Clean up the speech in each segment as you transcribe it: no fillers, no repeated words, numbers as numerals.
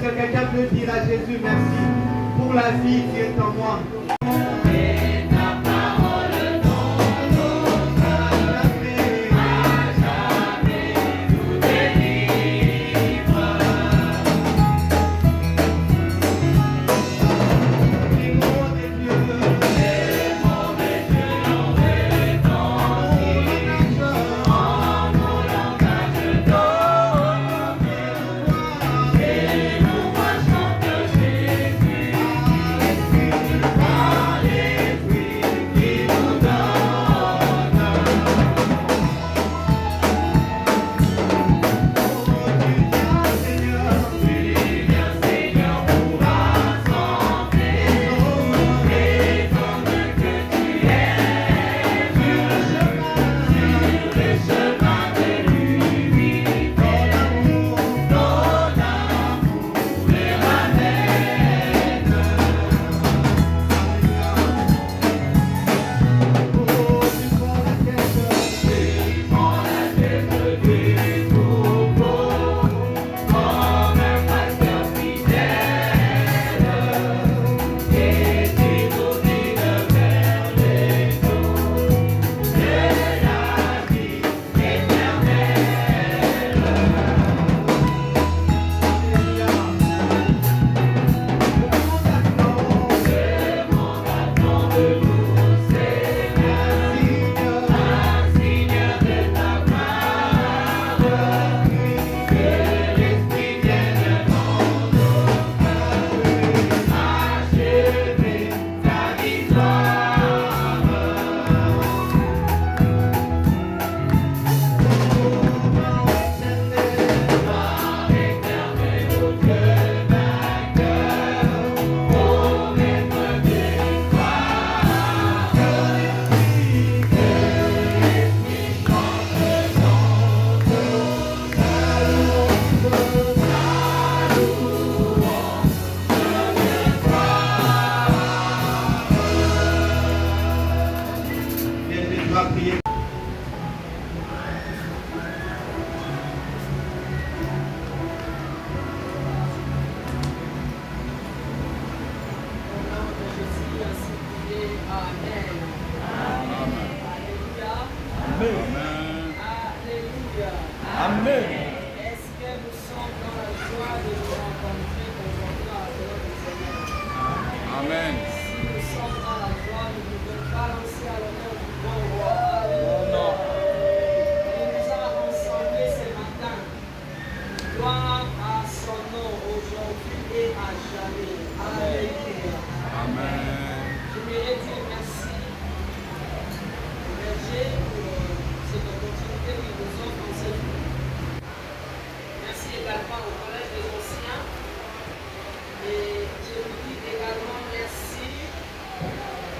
que quelqu'un peut dire à Jésus merci pour la vie qui est en moi?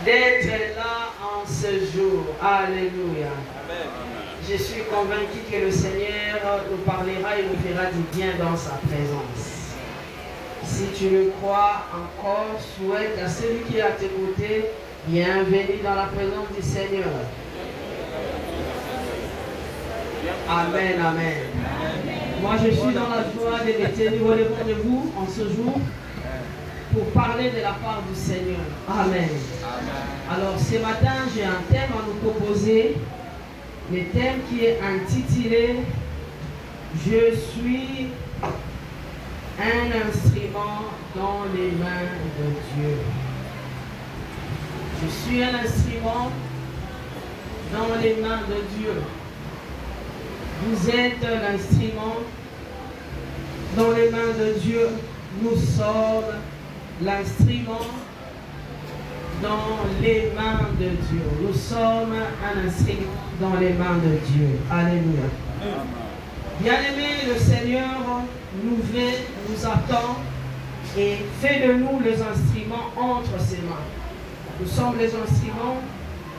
D'être là en ce jour. Alléluia. Amen. Je suis convaincu que le Seigneur nous parlera et nous fera du bien dans sa présence. Si tu le crois encore, souhaite à celui qui est à tes côtés, bienvenue dans la présence du Seigneur. Amen, amen. Moi je suis dans la joie de me tenir au devant de vous en ce jour pour parler de la part du Seigneur. Amen. Alors ce matin, j'ai un thème à nous proposer. Le thème qui est intitulé « Je suis un instrument dans les mains de Dieu ». Je suis un instrument dans les mains de Dieu. Vous êtes un instrument dans les mains de Dieu. Nous sommes l'instrument dans les mains de Dieu. Nous sommes un instrument dans les mains de Dieu. Alléluia. Bien-aimé, le Seigneur nous veut, nous attend et fait de nous les instruments entre ses mains. Nous sommes les instruments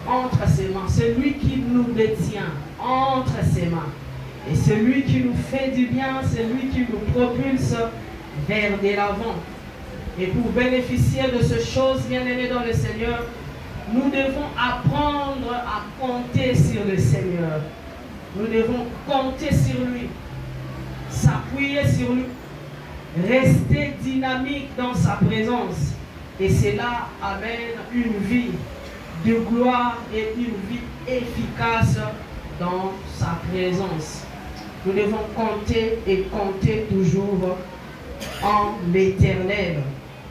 entre ses mains. C'est lui qui nous détient entre ses mains. Et c'est lui qui nous fait du bien, c'est lui qui nous propulse vers de l'avant. Et pour bénéficier de ces choses, bien-aimés dans le Seigneur, nous devons apprendre à compter sur le Seigneur. Nous devons compter sur lui, s'appuyer sur lui, rester dynamique dans sa présence. Et cela amène une vie de gloire et une vie efficace dans sa présence. Nous devons compter et compter toujours en l'Éternel,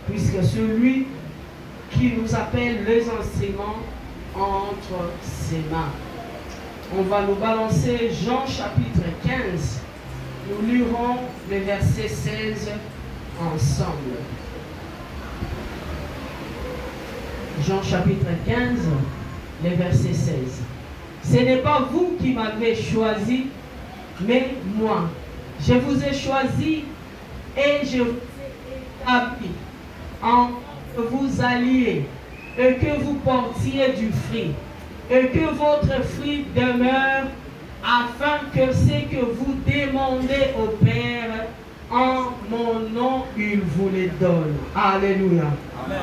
puisque celui qui nous appelle les instruments entre ses mains. On va nous balancer Jean chapitre 15. Nous lirons le verset 16 ensemble. Jean chapitre 15, le verset 16. Ce n'est pas vous qui m'avez choisi, mais moi. Je vous ai choisi et je vous ai établi en que vous alliez et que vous portiez du fruit et que votre fruit demeure, afin que ce que vous demandez au Père en mon nom, il vous les donne. Alléluia. Amen.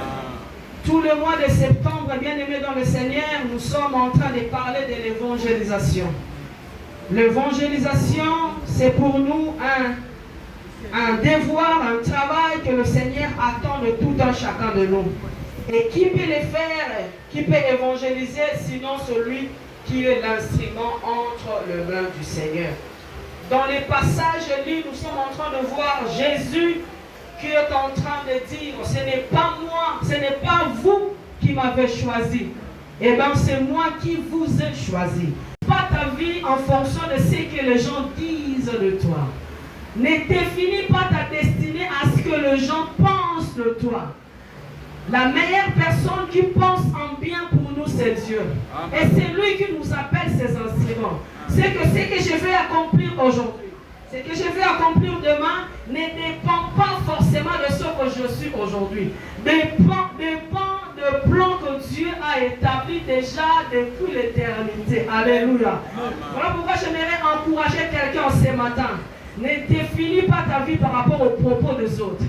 Tout le mois de septembre, bien-aimés dans le Seigneur, nous sommes en train de parler de l'évangélisation. L'évangélisation, c'est pour nous un devoir, un travail que le Seigneur attend de tout un chacun de nous. Et qui peut le faire, qui peut évangéliser, sinon celui qui est l'instrument entre les mains du Seigneur. Dans les passages lus, nous sommes en train de voir Jésus qui est en train de dire, ce n'est pas moi, ce n'est pas vous qui m'avez choisi. Eh bien, c'est moi qui vous ai choisi. Pas ta vie en fonction de ce que les gens disent de toi. Ne définis pas ta destinée à ce que les gens pensent de toi. La meilleure personne qui pense en bien pour nous, c'est Dieu. Amen. Et c'est lui qui nous appelle ses instruments. C'est que ce que je vais accomplir aujourd'hui, ce que je vais accomplir demain, ne dépend pas forcément de ce que je suis aujourd'hui. Dépend du plan que Dieu a établi déjà depuis l'éternité. Alléluia. Amen. Voilà pourquoi j'aimerais encourager quelqu'un ce matin. Ne définis pas ta vie par rapport aux propos des autres.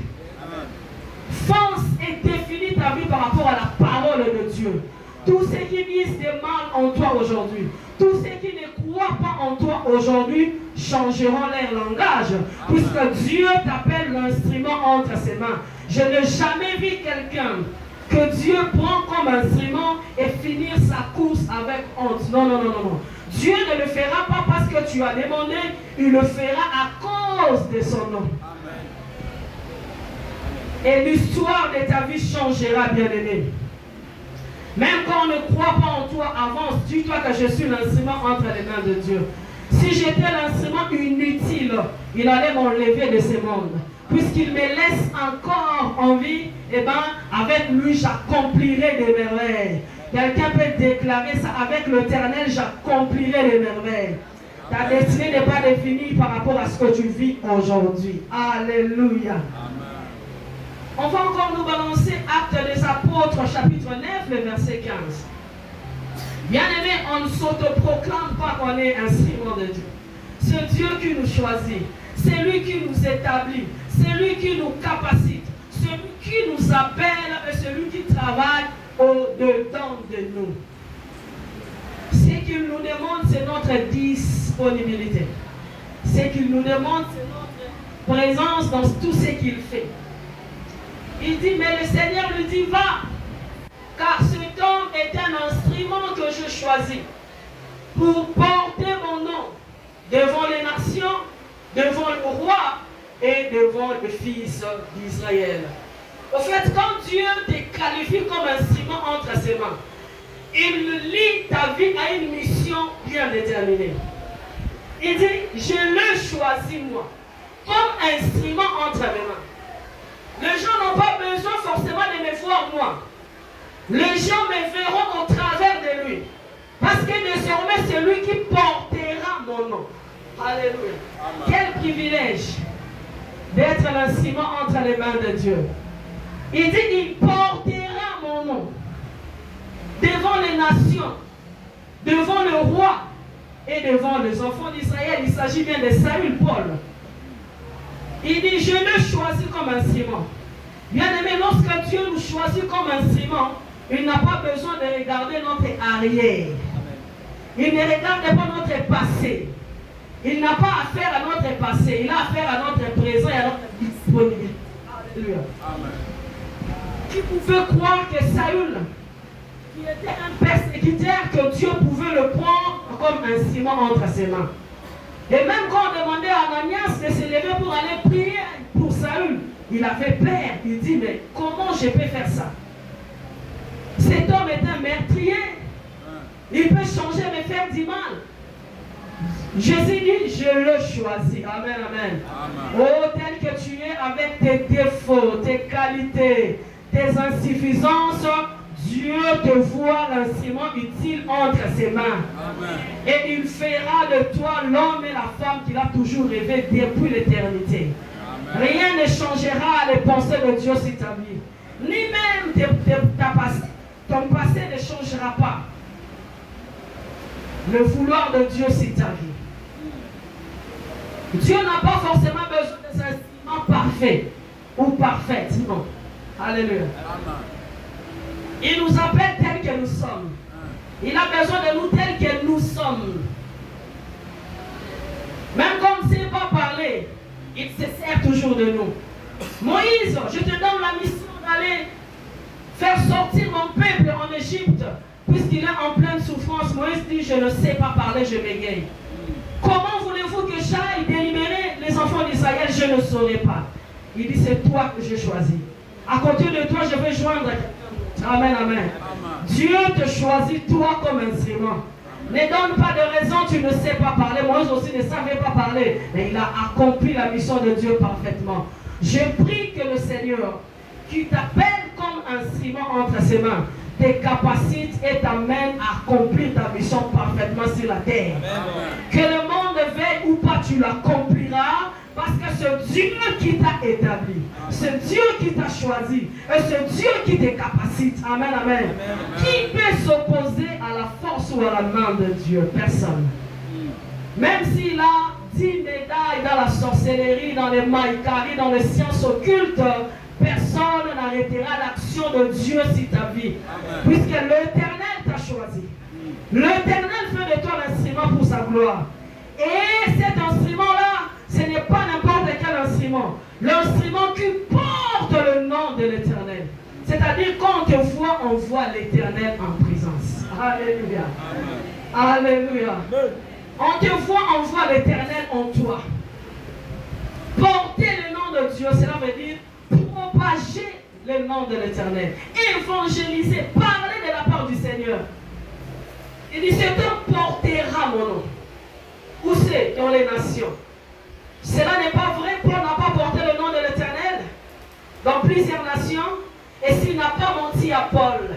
Fonce et définis ta vie par rapport à la parole de Dieu. Tous ceux qui disent de mal en toi aujourd'hui, tous ceux qui ne croient pas en toi aujourd'hui, changeront leur langage, puisque Dieu t'appelle l'instrument entre ses mains. Je n'ai jamais vu quelqu'un que Dieu prend comme instrument et finir sa course avec honte. Non, non, non, non, non. Dieu ne le fera pas parce que tu as demandé, il le fera à cause de son nom. Et l'histoire de ta vie changera, bien-aimé. Même quand on ne croit pas en toi, avance. Dis-toi que je suis l'instrument entre les mains de Dieu. Si j'étais l'instrument inutile, il allait m'enlever de ce monde. Puisqu'il me laisse encore en vie, eh bien, avec lui, j'accomplirai des merveilles. Quelqu'un peut déclarer ça, avec l'Éternel, j'accomplirai des merveilles. Ta destinée n'est pas définie par rapport à ce que tu vis aujourd'hui. Alléluia. On va encore nous balancer Actes des Apôtres, chapitre 9, le verset 15. Bien-aimé, on ne s'autoproclame pas qu'on est instrument de Dieu. C'est Dieu qui nous choisit. C'est lui qui nous établit. C'est lui qui nous capacite. Celui qui nous appelle et celui qui travaille au-dedans de nous. Ce qu'il nous demande, c'est notre disponibilité. Ce qu'il nous demande, c'est notre présence dans tout ce qu'il fait. Il dit, mais le Seigneur lui dit, va, car cet homme est un instrument que je choisis pour porter mon nom devant les nations, devant le roi et devant le fils d'Israël. Au fait, quand Dieu te qualifie comme instrument entre ses mains, il lie ta vie à une mission bien déterminée. Il dit, je le choisis moi, comme instrument entre mes mains. Les gens n'ont pas besoin forcément de me voir moi. Les gens me verront au travers de lui. Parce que désormais, c'est lui qui portera mon nom. Alléluia. Amen. Quel privilège d'être l'instrument entre les mains de Dieu. Il dit, il portera mon nom devant les nations, devant le roi et devant les enfants d'Israël. Il s'agit bien de Saül Paul. Il dit, je le choisis comme instrument. Bien aimé, lorsque Dieu nous choisit comme instrument, il n'a pas besoin de regarder notre arrière. Il ne regarde pas notre passé. Il n'a pas affaire à notre passé. Il a affaire à notre présent et à notre disponible. Alléluia. Qui pouvait croire que Saül, qui était un persécuteur, que Dieu pouvait le prendre comme instrument entre ses mains. Et même quand on demandait à Ananias de se lever pour aller prier pour Saül, il avait peur. Il dit, mais comment je peux faire ça? Cet homme est un meurtrier. Il peut changer, me faire du mal. Jésus dit, je le choisis. Amen, amen. Oh, tel que tu es, avec tes défauts, tes qualités, tes insuffisances, Dieu te voit l'instrument utile entre ses mains. Amen. Et il fera de toi l'homme et la femme qu'il a toujours rêvé depuis l'éternité. Rien ne changera les pensées de Dieu sur ta vie. Ni même ton passé ne changera pas. Le vouloir de Dieu sur ta vie. Dieu n'a pas forcément besoin des instruments parfaits ou parfaites. Non. Alléluia. Il nous appelle tels que nous sommes. Il a besoin de nous tels que nous sommes. Même quand on ne sait pas parler, il se sert toujours de nous. Moïse, je te donne la mission d'aller faire sortir mon peuple en Égypte. Puisqu'il est en pleine souffrance, Moïse dit, je ne sais pas parler, je bégaye. Comment voulez-vous que j'aille délibérer les enfants d'Israël? Je ne saurais pas. Il dit, c'est toi que j'ai choisi. À côté de toi, je vais joindre quelqu'un. Amen, amen. Dieu te choisit toi comme instrument. Ne donne pas de raison, tu ne sais pas parler. Moïse aussi ne savait pas parler. Mais il a accompli la mission de Dieu parfaitement. Je prie que le Seigneur, qui t'appelle comme instrument entre ses mains, te capacite et t'amène à accomplir ta mission parfaitement sur la terre. Amen. Que le monde veille ou pas, tu l'accompliras. Parce que c'est Dieu qui t'a établi. C'est Dieu qui t'a choisi. Et c'est Dieu qui te capacite. Amen, amen. Amen. Qui peut s'opposer à la force ou à la main de Dieu? Personne. Même s'il a 10 médailles dans la sorcellerie, dans les maïkaris, dans les sciences occultes, personne n'arrêtera l'action de Dieu sur ta vie. Amen. Puisque l'Éternel t'a choisi. L'Éternel fait de toi l'instrument pour sa gloire. Et cet instrument-là, ce n'est pas n'importe quel instrument. L'instrument qui porte le nom de l'Éternel. C'est-à-dire quand on te voit, on voit l'Éternel en présence. Alléluia. Amen. Alléluia. Amen. On te voit, on voit l'Éternel en toi. Porter le nom de Dieu, cela veut dire propager le nom de l'Éternel. Évangéliser, parler de la part du Seigneur. Il dit, cet homme portera mon nom. Où c'est? Dans les nations. Cela n'est pas vrai. Paul n'a pas porté le nom de l'Éternel dans plusieurs nations. Et s'il n'a pas menti à Paul,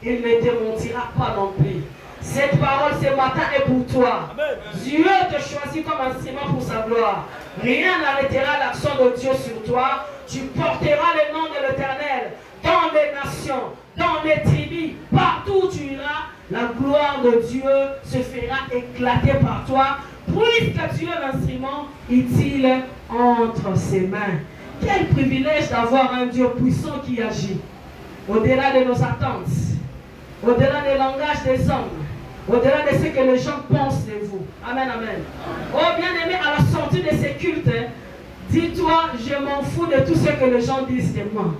il ne te mentira pas non plus. Cette parole ce matin est pour toi. Amen. Dieu te choisit comme instrument pour sa gloire. Rien n'arrêtera l'action de Dieu sur toi. Tu porteras le nom de l'Éternel dans les nations, dans les tribus, partout où tu iras. La gloire de Dieu se fera éclater par toi, puisque tu es l'instrument utile entre ses mains. Quel privilège d'avoir un Dieu puissant qui agit au-delà de nos attentes, au-delà des langages des hommes, au-delà de ce que les gens pensent de vous. Amen, amen. Oh bien-aimé, à la sortie de ces cultes, dis-toi, je m'en fous de tout ce que les gens disent de moi.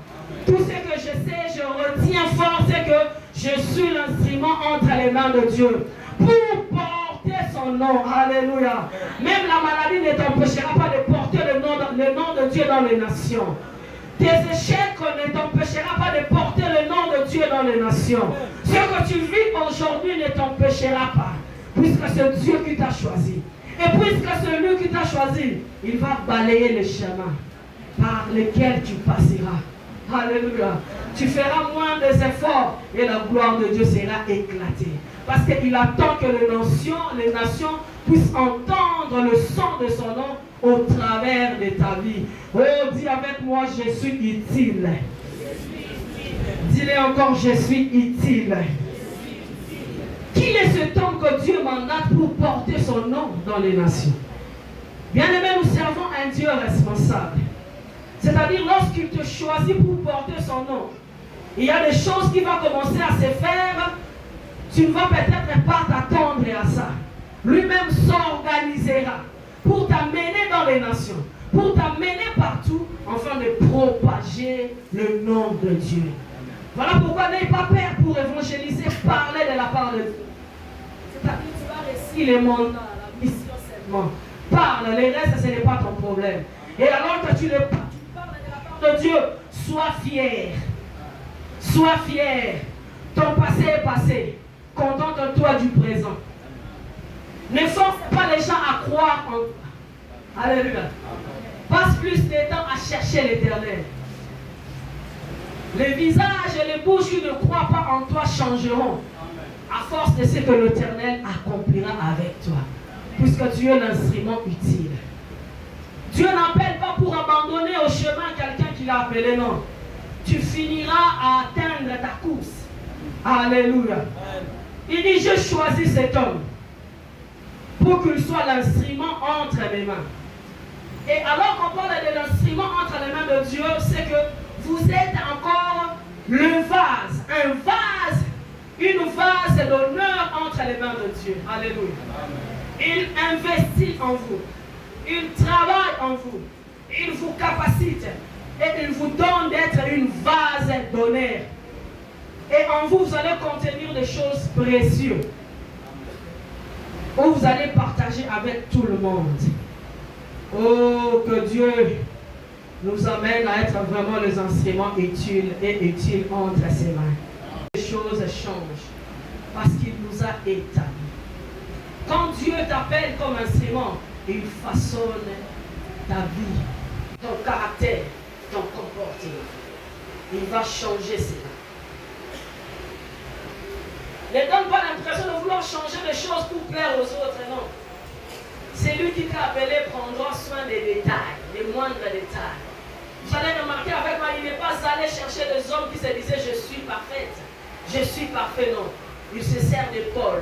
Tout ce que je sais, je retiens fort, c'est que je suis l'instrument entre les mains de Dieu. Pour porter son nom. Alléluia. Même la maladie ne t'empêchera pas de porter le nom de Dieu dans les nations. Tes échecs ne t'empêchera pas de porter le nom de Dieu dans les nations. Ce que tu vis aujourd'hui ne t'empêchera pas. Puisque c'est Dieu qui t'a choisi. Et puisque c'est lui qui t'a choisi, il va balayer les chemins par lesquels tu passeras. Alléluia. Tu feras moins des efforts et la gloire de Dieu sera éclatée. Parce qu'il attend que les nations puissent entendre le son de son nom au travers de ta vie. Oh, dis avec moi, je suis utile. Dis-le encore, je suis utile. Qui est cet homme que Dieu mandate pour porter son nom dans les nations? Bien-aimé, nous servons un Dieu responsable. C'est-à-dire, lorsqu'il te choisit pour porter son nom, il y a des choses qui vont commencer à se faire. Tu ne vas peut-être pas t'attendre à ça. Lui-même s'organisera pour t'amener dans les nations, pour t'amener partout, afin de propager le nom de Dieu. Voilà pourquoi n'aie pas peur pour évangéliser, parler de la part de Dieu. C'est-à-dire tu vas réussir les mandats, la mission seulement. Parle, les restes, ce n'est pas ton problème. Et alors que tu parles de la part de Dieu, sois fier. Sois fier. Ton passé est passé. Contente-toi du présent. Ne force pas les gens à croire en toi. Alléluia. Passe plus de temps à chercher l'Éternel. Les visages et les bouches qui ne croient pas en toi changeront à force de ce que l'Éternel accomplira avec toi. Puisque tu es l'instrument utile. Dieu n'appelle pas pour abandonner au chemin quelqu'un qui l'a appelé, non. Tu finiras à atteindre ta course. Alléluia. Il dit, je choisis cet homme pour qu'il soit l'instrument entre mes mains. Et alors qu'on parle de l'instrument entre les mains de Dieu, c'est que vous êtes encore le vase, une vase d'honneur entre les mains de Dieu. Alléluia. Il investit en vous, il travaille en vous, il vous capacite et il vous donne d'être une vase d'honneur. Et en vous, vous allez contenir des choses précieuses où vous allez partager avec tout le monde. Oh, que Dieu nous amène à être vraiment les instruments utiles entre ses mains. Les choses changent parce qu'il nous a établis. Quand Dieu t'appelle comme instrument, il façonne ta vie, ton caractère, ton comportement. Il va changer cela. Ne donne pas l'impression de vouloir changer les choses pour plaire aux autres, non. C'est lui qui t'a appelé prendra soin des détails, des moindres détails. Vous allez remarquer avec moi, il n'est pas allé chercher des hommes qui se disaient je suis parfaite, je suis parfait, non. Il se sert de Paul.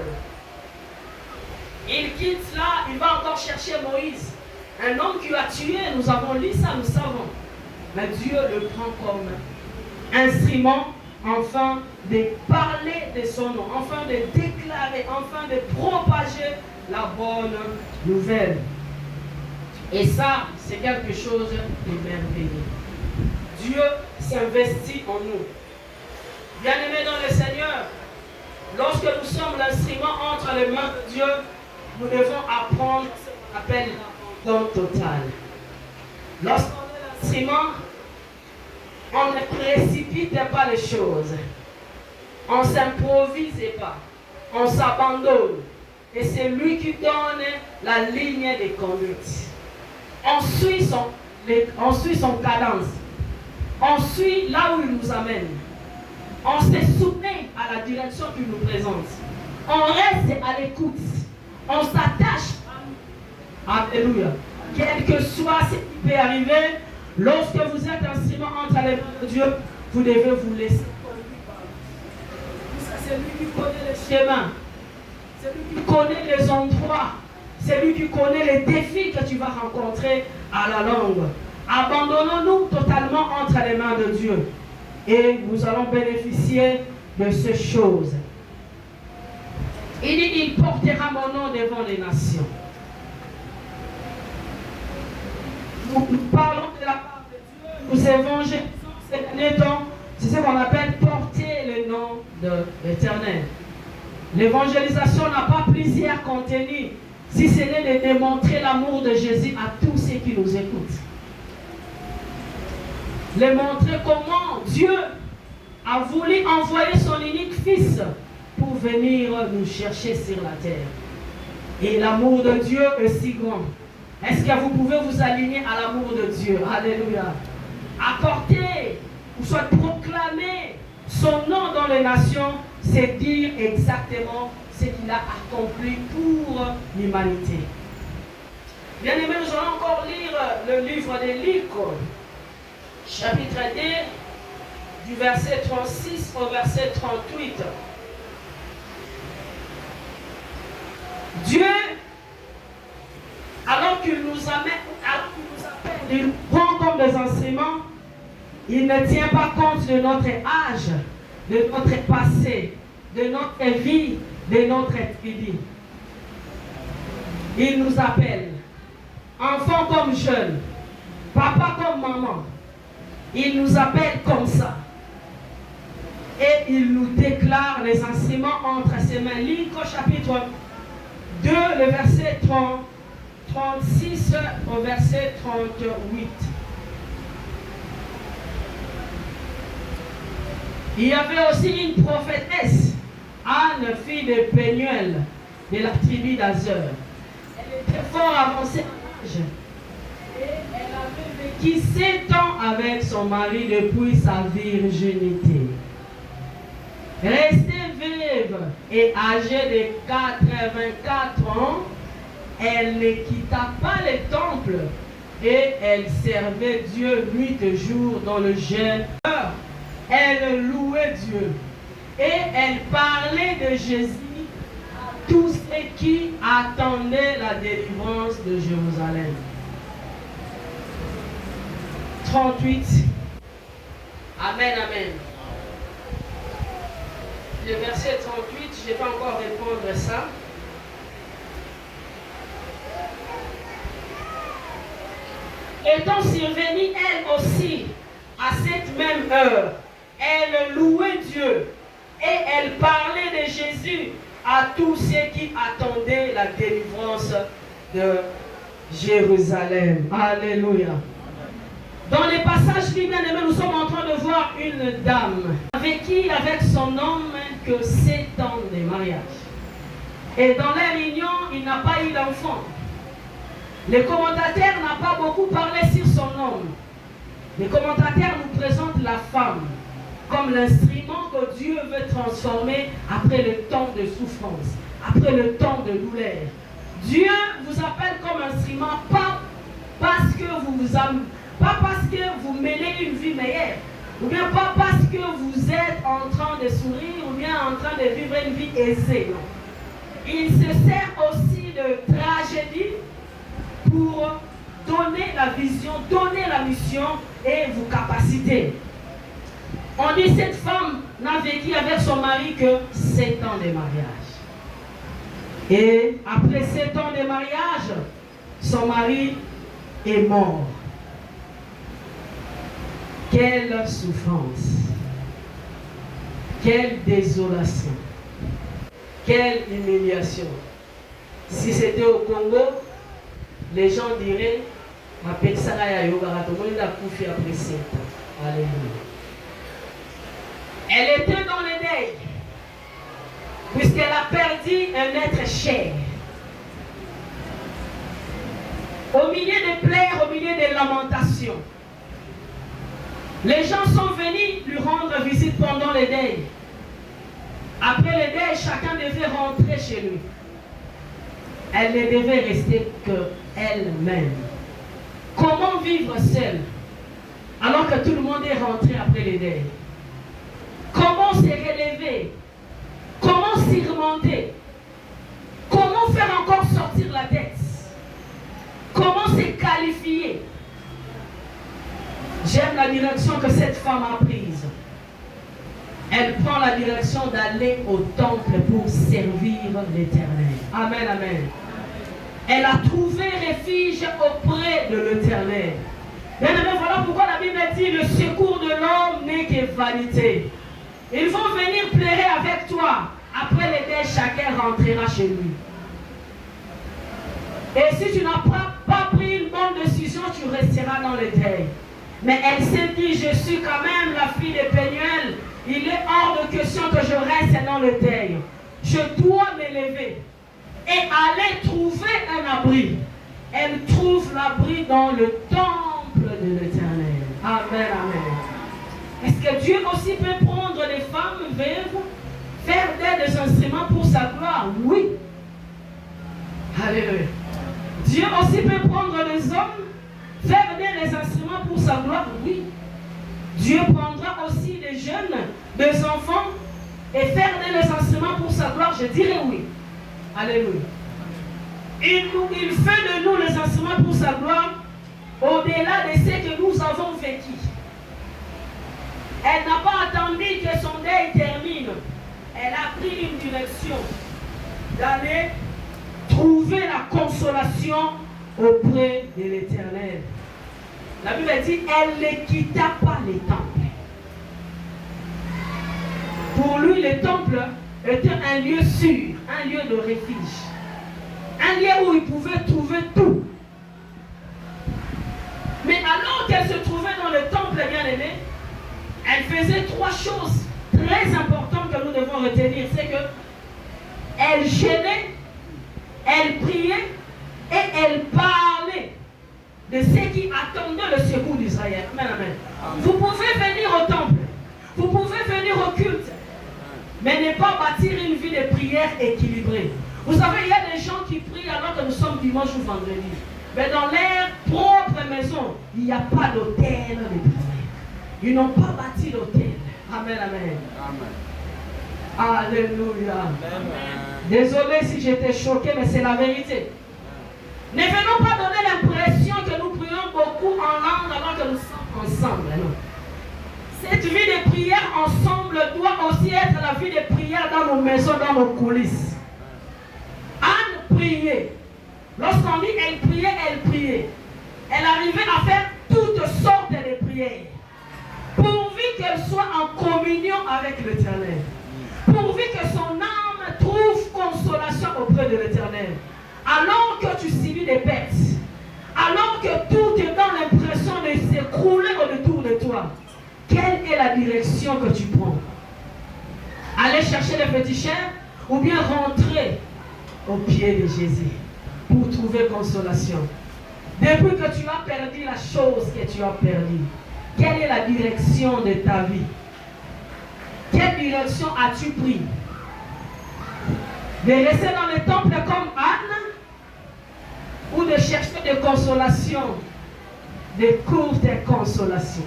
Il quitte là, il va encore chercher Moïse. Un homme qui a tué, nous avons lu ça, nous savons. Mais Dieu le prend comme instrument, afin de parler de son nom, afin de déclarer, afin de propager la bonne nouvelle. Et ça, c'est quelque chose de merveilleux. Dieu s'investit en nous. Bien-aimés dans le Seigneur, lorsque nous sommes l'instrument entre les mains de Dieu, nous devons apprendre ce qu'on appelle don total. Lorsqu'on est l'instrument, on ne précipite pas les choses. On ne s'improvise pas. On s'abandonne. Et c'est lui qui donne la ligne de conduite. On suit son cadence. On suit là où il nous amène. On se soumet à la direction qu'il nous présente. On reste à l'écoute. On s'attache à lui. Alléluia. Quel que soit ce qui peut arriver, lorsque vous êtes instrument entre les mains de Dieu, vous devez vous laisser conduire par lui. C'est lui qui connaît les chemins. C'est lui qui connaît les endroits. C'est lui qui connaît les défis que tu vas rencontrer à la longue. Abandonnons-nous totalement entre les mains de Dieu. Et nous allons bénéficier de ces choses. Il dit, il portera mon nom devant les nations. Nous parlons de la part de Dieu. Nous évangélisons ces derniers temps. C'est ce qu'on appelle porter le nom de l'Éternel. L'évangélisation n'a pas plusieurs contenus, si ce n'est de démontrer l'amour de Jésus à tous ceux qui nous écoutent. Les montrer comment Dieu a voulu envoyer son unique Fils pour venir nous chercher sur la terre. Et l'amour de Dieu est si grand. Est-ce que vous pouvez vous aligner à l'amour de Dieu? Alléluia. Apporter, ou soit proclamer son nom dans les nations, c'est dire exactement ce qu'il a accompli pour l'humanité. Bien aimé, nous allons encore lire le livre de Luc, chapitre 2, du verset 36 au verset 38. Dieu, alors qu'il nous appelle, il nous prend comme des instruments, il ne tient pas compte de notre âge, de notre passé, de notre vie, de notre vie. Il nous appelle, enfants comme jeunes, Papa comme maman. Il nous appelle comme ça. Et il nous déclare les enseignements entre ses mains. Lis au chapitre 2, le verset 36 au verset 38. Il y avait aussi une prophétesse, Anne, fille de Pénuel, de la tribu d'Azer. Elle était fort avancée en âge. Et elle avait vécu 7 ans avec son mari depuis sa virginité. Restée veuve et âgée de 84 ans, elle ne quitta pas le temple et elle servait Dieu nuit et jour dans le jeûne. Elle louait Dieu et elle parlait de Jésus à tous ceux qui attendaient la délivrance de Jérusalem. 38. Amen, amen. Le verset 38, je ne vais pas encore répondre à ça. Étant survenue elle aussi à cette même heure, elle louait Dieu et elle parlait de Jésus à tous ceux qui attendaient la délivrance de Jérusalem. Alléluia. Dans les passages bibliques, nous sommes en train de voir une dame vécu avec son homme que 7 ans de mariage. Et dans leur union, il n'a pas eu d'enfant. Les commentateurs n'ont pas beaucoup parlé sur son homme. Les commentateurs nous présentent la femme comme l'instrument que Dieu veut transformer après le temps de souffrance, après le temps de douleur. Dieu vous appelle comme instrument, pas parce que pas parce que vous menez une vie meilleure, ou bien pas parce que vous êtes en train de sourire, ou bien en train de vivre une vie aisée. Non. Il se sert aussi de tragédie pour donner la vision, donner la mission et vous capaciter. On dit cette femme n'a vécu avec son mari que 7 ans de mariage. Et après 7 ans de mariage, son mari est mort. Quelle souffrance, quelle désolation, quelle humiliation. Si c'était au Congo, les gens diraient, ma pensée yoga, après 7 ans. Alléluia. Elle était dans le deuil, puisqu'elle a perdu un être cher. Au milieu des pleurs, au milieu des lamentations, les gens sont venus lui rendre visite pendant le deuil. Après le deuil, chacun devait rentrer chez lui. Elle ne devait rester qu'elle-même. Comment vivre seule alors que tout le monde est rentré après le deuil? Comment se relever? Comment s'y remonter? Comment faire encore sortir la tête? Comment se qualifier? J'aime la direction que cette femme a prise. Elle prend la direction d'aller au temple pour servir l'Éternel. Amen, amen. Elle a trouvé refuge auprès de l'Éternel. Bien aimé, voilà pourquoi la Bible dit le secours de l'homme n'est que vanité. Ils vont venir pleurer avec toi. Après le deuil, chacun rentrera chez lui. Et si tu n'as pas pris une bonne décision, tu resteras dans le deuil. Mais elle s'est dit, je suis quand même la fille de Pénuel. Il est hors de question que je reste dans le deuil. Je dois m'élever et aller trouver un abri. Elle trouve l'abri dans le temple de l'Éternel. Amen, amen. Est-ce que Dieu aussi peut prendre les femmes veuves, faire d'elles des instruments pour sa gloire? Oui. Alléluia. Dieu aussi peut prendre les hommes, faire d'elles des instruments pour sa gloire? Oui. Dieu prendra aussi des jeunes, des enfants, et faire d'elles des instruments pour sa gloire? Je dirais oui. Alléluia. Il fait de nous les instruments pour sa gloire au-delà de ce que nous avons vécu. Elle n'a pas attendu que son deuil termine. Elle a pris une direction d'aller trouver la consolation auprès de l'Éternel. La Bible dit, elle ne quitta pas les temples. Pour lui, le temple était un lieu sûr, un lieu de refuge. Un lieu où il pouvait trouver tout. Mais alors qu'elle se trouvait dans le temple bien-aimé, elle faisait trois choses très importantes que nous devons retenir. C'est que elle gênait, elle priait et elle parlait de ceux qui attendaient le secours d'Israël. Amen, amen. Vous pouvez venir au temple, vous pouvez venir au culte, mais ne pas bâtir une vie de prière équilibrée. Vous savez, il y a des gens qui prient alors que nous sommes dimanche ou vendredi. Mais dans leur propre maison, il n'y a pas d'autel de prière. Ils n'ont pas bâti d'autel. Amen, amen. Amen. Alléluia. Amen. Désolé si j'étais choqué, mais c'est la vérité. Ne venons pas donner l'impression que nous prions beaucoup en langue alors que nous sommes ensemble. Non. Cette vie de prière ensemble doit aussi être la vie de prière dans nos maisons, dans nos coulisses. Anne priait. Lorsqu'on dit elle priait. Elle arrivait à faire toutes sortes de prières. Pourvu qu'elle soit en communion avec l'Éternel. Pourvu que son âme trouve consolation auprès de l'Éternel. Alors que tu subis des pertes, alors que tout est dans l'impression de s'écrouler autour de toi, quelle est la direction que tu prends? Aller chercher les petits chiens ou bien rentrer au pied de Jésus pour trouver consolation? Depuis que tu as perdu la chose que tu as perdue, quelle est la direction de ta vie? Quelle direction as-tu pris? De rester dans le temple comme Anne ou de chercher des consolations, des courtes consolations?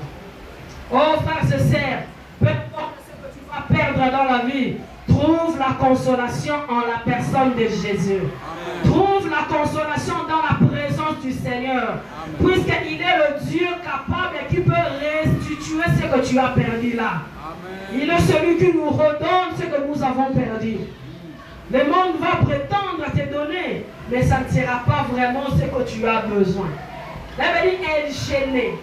Oh frères et sœurs, peu importe ce que tu vas perdre dans la vie, trouve la consolation en la personne de Jésus. Amen. Trouve la consolation dans la présence du Seigneur. Puisqu'il est le Dieu capable et qui peut restituer ce que tu as perdu là. Amen. Il est celui qui nous redonne ce que nous avons perdu. Le monde va prétendre te donner, mais ça ne sera pas vraiment ce que tu as besoin. La Bible dit, elle gênait.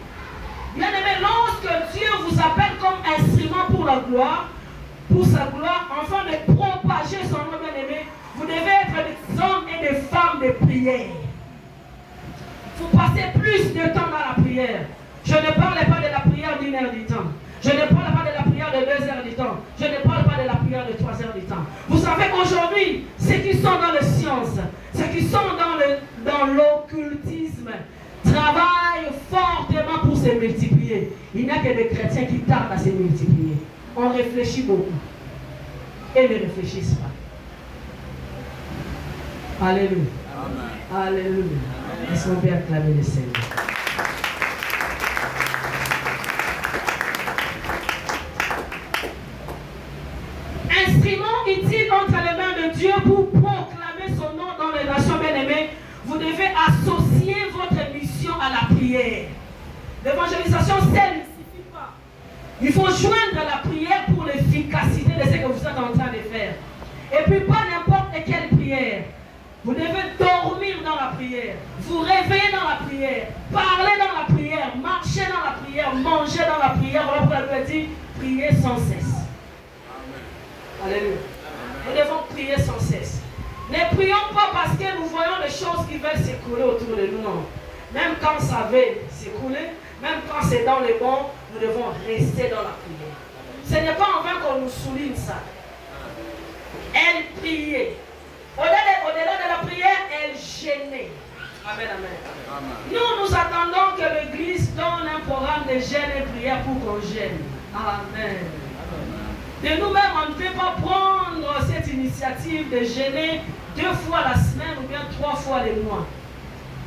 Bien aimé, lorsque Dieu vous appelle comme instrument pour la gloire, pour sa gloire, afin de propager son nom bien-aimé, vous devez être des hommes et des femmes de prière. Il faut passer plus de temps dans la prière. Je ne parle pas de la prière d'1 heure du temps. Je ne parle pas de la prière de 2 heures du temps. Je ne parle pas de la prière de 3 heures du temps. Vous savez qu'aujourd'hui, ceux qui sont dans les sciences, ceux qui sont dans l'occultisme, travaillent fortement pour se multiplier. Il n'y a que des chrétiens qui tardent à se multiplier. On réfléchit beaucoup et ne réfléchissent pas. Alléluia. Amen. Alléluia. Est-ce qu'on peut acclamer le Seigneur? Instrument utile entre les mains de Dieu pour proclamer son nom dans les nations bien-aimées, vous devez associer votre mission à la prière. L'évangélisation seule ne suffit pas. Il faut joindre la prière pour l'efficacité de ce que vous êtes en train de faire. Et puis pas n'importe quelle prière. Vous devez dormir dans la prière, vous réveiller dans la prière, parler dans la prière, marcher dans la prière, manger dans la prière. Voilà pourquoi la Bible dit, prier sans cesse. Alléluia. Nous devons prier sans cesse. Ne prions pas parce que nous voyons les choses qui veulent s'écouler autour de nous. Non. Même quand ça veut s'écouler, même quand c'est dans les bons, nous devons rester dans la prière. Ce n'est pas en vain qu'on nous souligne ça. Elle priait. Au-delà de la prière, elle gênait. Amen, amen. Nous attendons que l'Église donne un programme de jeûne et prière pour qu'on gêne. Amen. De nous-mêmes, on ne peut pas prendre cette initiative de jeûner 2 fois la semaine ou bien 3 fois le mois.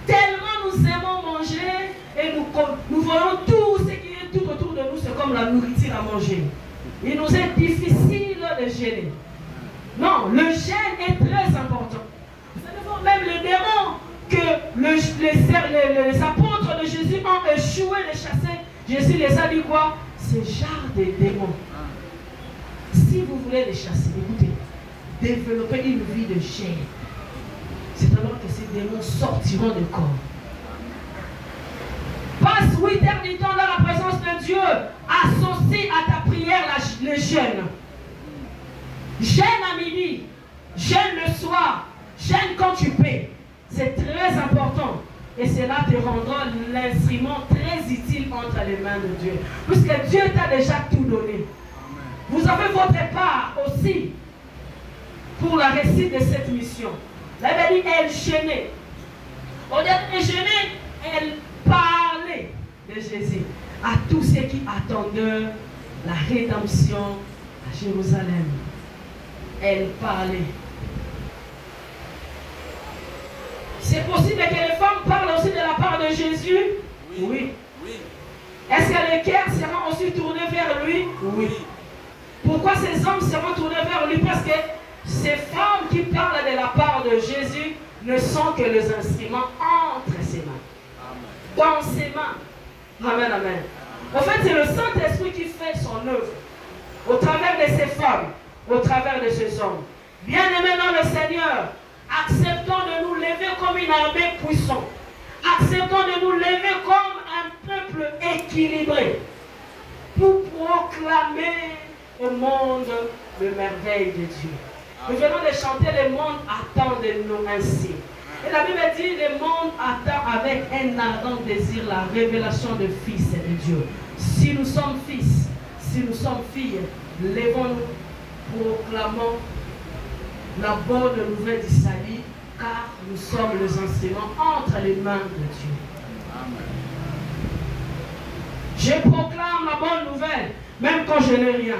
Tellement nous aimons manger et nous voyons tout ce qui est tout autour de nous, c'est comme la nourriture à manger. Il nous est difficile de jeûner. Non, le jeûne est très important. Vous savez, même les démons que les apôtres de Jésus ont échoué de chasser, Jésus les a dit quoi? Ce genre de démons. Si vous voulez les chasser, écoutez, développez une vie de jeûne. C'est alors que ces démons sortiront du corps. Passe 8 heures du temps dans la présence de Dieu. Associe à ta prière le jeûne. Jeûne à midi. Jeûne le soir. Jeûne quand tu paies. C'est très important. Et cela te rendra l'instrument très utile entre les mains de Dieu. Puisque Dieu t'a déjà tout donné. Vous avez votre part aussi pour la réussite de cette mission. La Bible dit, elle jeûnait. Au lieu de jeûner, elle parlait de Jésus à tous ceux qui attendaient la rédemption à Jérusalem. Elle parlait. C'est possible que les femmes parlent aussi de la part de Jésus? Oui. Est-ce que les cœurs seront aussi tournés vers lui? Oui. Pourquoi ces hommes seront tournés vers lui? Parce que ces femmes qui parlent de la part de Jésus ne sont que les instruments entre ses mains. Dans ses mains. Amen, amen. En fait, c'est le Saint-Esprit qui fait son œuvre. Au travers de ces femmes, au travers de ces hommes. Bien-aimés dans le Seigneur, acceptons de nous lever comme une armée puissante. Acceptons de nous lever comme un peuple équilibré. Pour proclamer au monde le merveille de Dieu. Nous venons de chanter, le monde attend de nous ainsi. Et la Bible dit, le monde attend avec un ardent désir la révélation de Fils de Dieu. Si nous sommes fils, si nous sommes filles, levons-nous, proclamons la bonne nouvelle du salut, car nous sommes les instruments entre les mains de Dieu. Amen. Je proclame la bonne nouvelle, même quand je n'ai rien.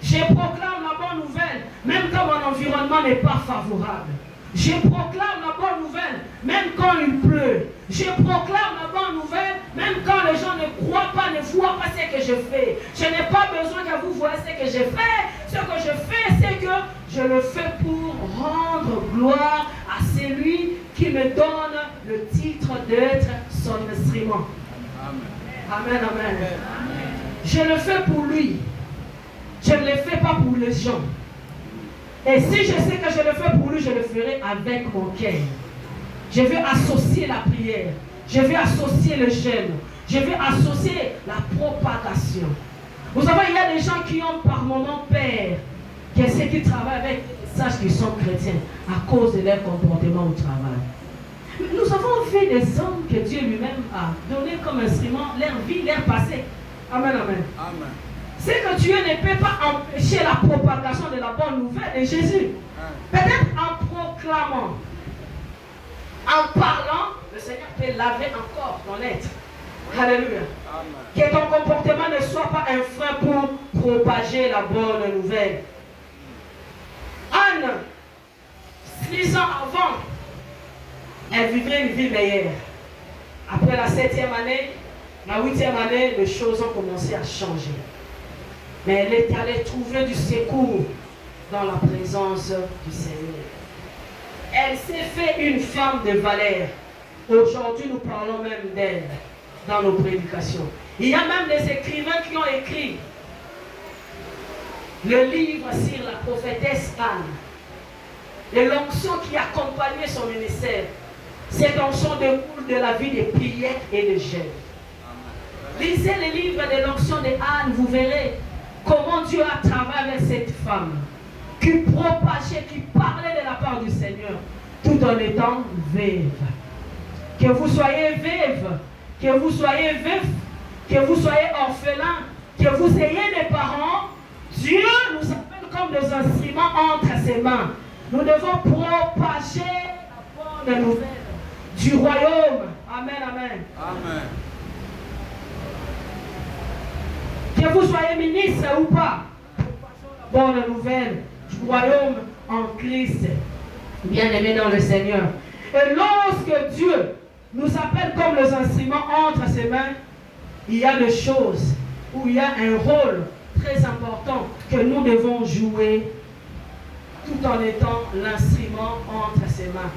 Je proclame la bonne nouvelle, même quand mon environnement n'est pas favorable. Je proclame la bonne nouvelle, même quand il pleut. Je proclame la bonne nouvelle, même quand les gens ne croient pas, ne voient pas ce que je fais. Je n'ai pas besoin que vous voyez ce que je fais. Ce que je fais, c'est que je le fais pour rendre gloire à celui qui me donne le titre d'être son instrument. Amen, amen. Amen. Je le fais pour lui. Je ne le fais pas pour les gens. Et si je sais que je le fais pour lui, je le ferai avec mon cœur. Je vais associer la prière. Je vais associer le jeûne. Je vais associer la propagation. Vous savez, il y a des gens qui ont par moment peur que ceux qui travaillent avec sachent qu'ils sont chrétiens à cause de leur comportement au travail. Nous avons fait des hommes que Dieu lui-même a donnés comme instrument, leur vie, leur passé. Amen, amen. Amen. C'est que Dieu ne peut pas empêcher la propagation de la bonne nouvelle de Jésus. Peut-être en proclamant, en parlant, le Seigneur peut laver encore ton être. Alléluia. Que ton comportement ne soit pas un frein pour propager la bonne nouvelle. Anne, 6 ans avant, elle vivait une vie meilleure. Après la 7e année, la 8e année, les choses ont commencé à changer. Mais elle est allée trouver du secours dans la présence du Seigneur. Elle s'est fait une femme de valeur. Aujourd'hui, nous parlons même d'elle dans nos prédications. Il y a même des écrivains qui ont écrit le livre sur la prophétesse Anne. Et l'onction qui accompagnait son ministère. Cette onction découle de la vie de prière et de jeûne. Lisez le livre de l'onction de Anne, vous verrez comment Dieu a travaillé avec cette femme qui propageait, qui parlait de la part du Seigneur tout en étant veuve. Que vous soyez veuve, que vous soyez veuf, que vous soyez orphelin, que vous ayez des parents, Dieu nous appelle comme des instruments entre ses mains. Nous devons propager la bonne nouvelle du royaume. Amen, amen. Amen. Que vous soyez ministre ou pas, bonne nouvelle du royaume en Christ, bien-aimés dans le Seigneur. Et lorsque Dieu nous appelle comme les instruments entre ses mains, il y a des choses où il y a un rôle très important que nous devons jouer tout en étant l'instrument entre ses mains.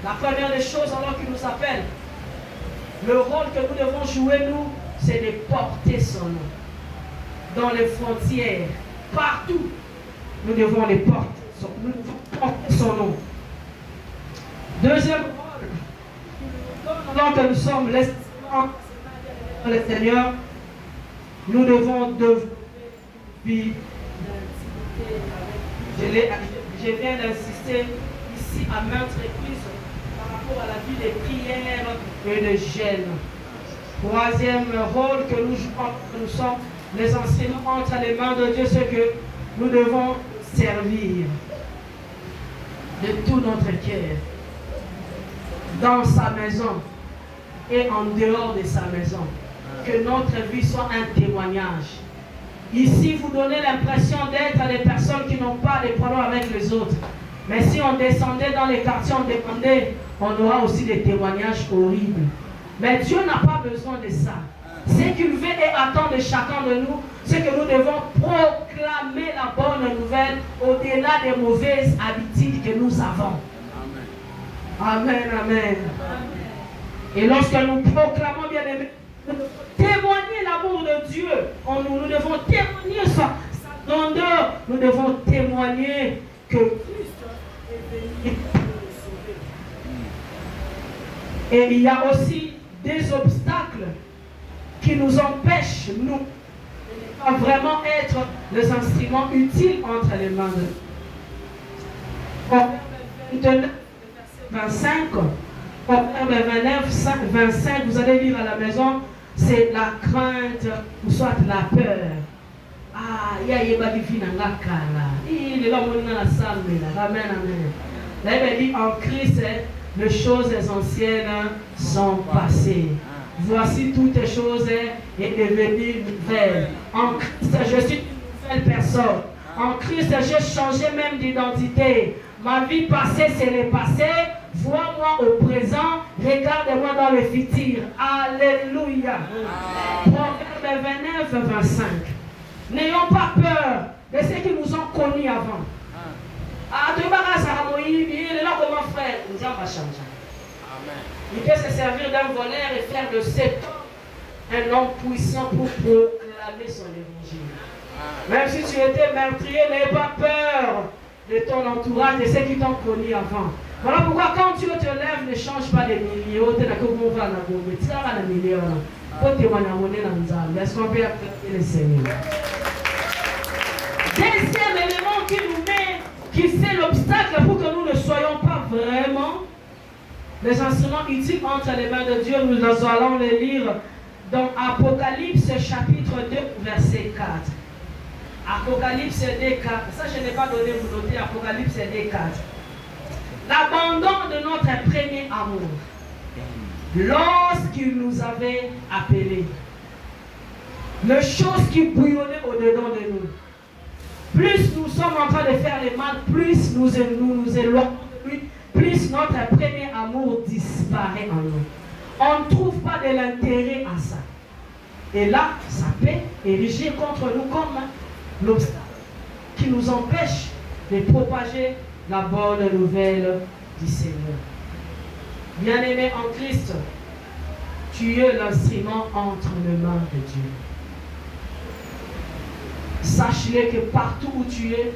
La première des choses alors qu'il nous appelle, le rôle que nous devons jouer nous, c'est de porter son nom. Dans les frontières, partout, nous devons les porter. Nous devons porter son nom. Deuxième rôle, alors que nous sommes les le Seigneur, nous devons devenir je viens d'insister ici à maintes reprises par rapport à la vie de prière et de jeûne. Troisième rôle que nous jouons, nous sommes les instruments entre les mains de Dieu, c'est que nous devons servir de tout notre cœur dans sa maison et en dehors de sa maison. Que notre vie soit un témoignage. Ici, vous donnez l'impression d'être des personnes qui n'ont pas de problème avec les autres. Mais si on descendait dans les quartiers, on aura aussi des témoignages horribles. Mais Dieu n'a pas besoin de ça. Ce qu'il veut et attend de chacun de nous, c'est que nous devons proclamer la bonne nouvelle au-delà des mauvaises habitudes que nous avons. Amen, amen. Et lorsque nous proclamons, bien aimé, témoigner l'amour de Dieu en nous, nous devons témoigner sa grandeur, nous devons témoigner que Christ est venu nous sauver. Et il y a aussi des obstacles qui nous empêchent, nous, de ne pas vraiment être les instruments utiles entre les mains de Dieu. 25, Proverbe 29, 25, vous allez lire à la maison, c'est la crainte ou soit la peur. Ah, il y a des gens qui viennent à la kala. Il est là, on est dans la salle, amen, amen. Là, il dit en Christ, les choses anciennes sont passées. Voici toutes les choses est devenues nouvelles. En Christ, je suis une nouvelle personne. En Christ, j'ai changé même d'identité. Ma vie passée, c'est le passé. Vois-moi au présent. Regarde-moi dans le futur. Alléluia. Proverbe 29, 25. N'ayons pas peur de ceux qui nous ont connus avant. Ah, tu vas à Moïse, il est là comme un frère. Nous allons changer. Il peut se servir d'un voleur et faire de cet homme un homme puissant pour proclamer son évangile. Même si tu étais meurtrier, n'aie pas peur de ton entourage, de ceux qui t'ont connu avant. Voilà pourquoi quand Dieu te lève, ne change pas les milliers. Est-ce qu'on peut appeler le Seigneur? Deuxième élément qui nous met, qui fait l'obstacle pour que nous ne soyons pas vraiment les instruments utiles entre les mains de Dieu, nous allons les lire dans Apocalypse chapitre 2, verset 4. Apocalypse 2, 4. Ça, je n'ai pas donné, vous notez Apocalypse 2, 4. L'abandon de notre premier amour. Lorsqu'il nous avait appelés. Les choses qui bouillonnaient au-dedans de nous. Plus nous sommes en train de faire le mal, plus nous nous éloignons de lui, plus notre premier amour disparaît en nous. On ne trouve pas de l'intérêt à ça. Et là, ça peut ériger contre nous comme l'obstacle qui nous empêche de propager la bonne nouvelle du Seigneur. Bien-aimé en Christ, tu es l'instrument entre les mains de Dieu. Sache-le que partout où tu es,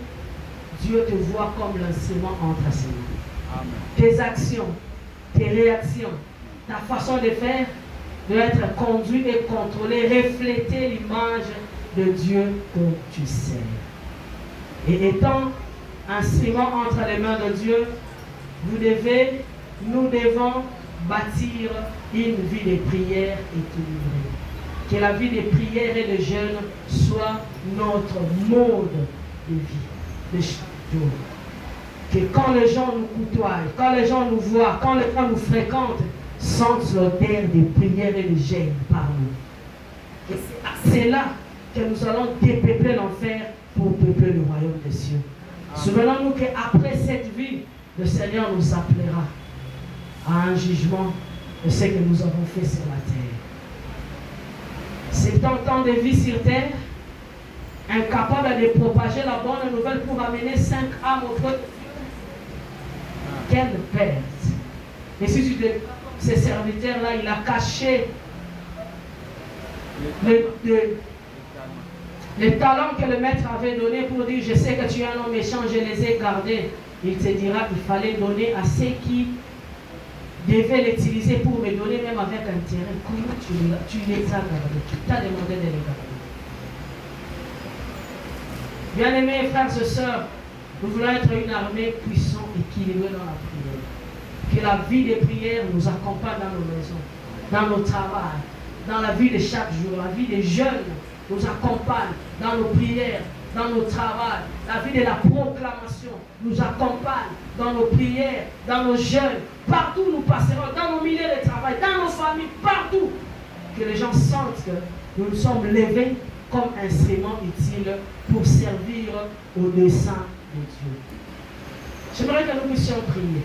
Dieu te voit comme l'instrument entre ses mains. Amen. Tes actions, tes réactions, ta façon de faire doit être conduite et contrôlée, refléter l'image de Dieu que tu sers. Et étant instrument entre les mains de Dieu, nous devons bâtir une vie de prière équilibrée. Que la vie de prière et de jeûne soit notre mode de vie, de chaque jour. Que quand les gens nous côtoient, quand les gens nous voient, quand les gens nous fréquentent, sentent l'odeur de prière et de jeûne par nous. Et c'est là que nous allons dépeupler l'enfer pour peupler le royaume des cieux. Souvenons-nous qu'après cette vie, le Seigneur nous appellera à un jugement de ce que nous avons fait sur la terre. C'est un temps de vie sur terre, incapable de propager la bonne nouvelle pour amener 5 âmes auprès de Dieu. Quelle perte! Et si tu te ces serviteurs-là, il a caché les talents que le maître avait donnés pour dire, je sais que tu es un homme méchant, je les ai gardés. Il te dira qu'il fallait donner à ceux qui devais l'utiliser pour me donner même avec intérêt. Comment tu les as gardés? Tu t'as demandé de les garder. Bien-aimés frères et sœurs, nous voulons être une armée puissante, équilibrée dans la prière. Que la vie des prières nous accompagne dans nos maisons, dans nos travails, dans la vie de chaque jour. La vie des jeunes nous accompagne dans nos prières, dans nos travails. La vie de la proclamation nous accompagne dans nos prières, dans nos jeûnes. Partout où nous passerons, dans nos milieux de travail, dans nos familles, partout. Que les gens sentent que nous nous sommes levés comme instruments utiles pour servir au dessein de Dieu. J'aimerais que nous puissions prier.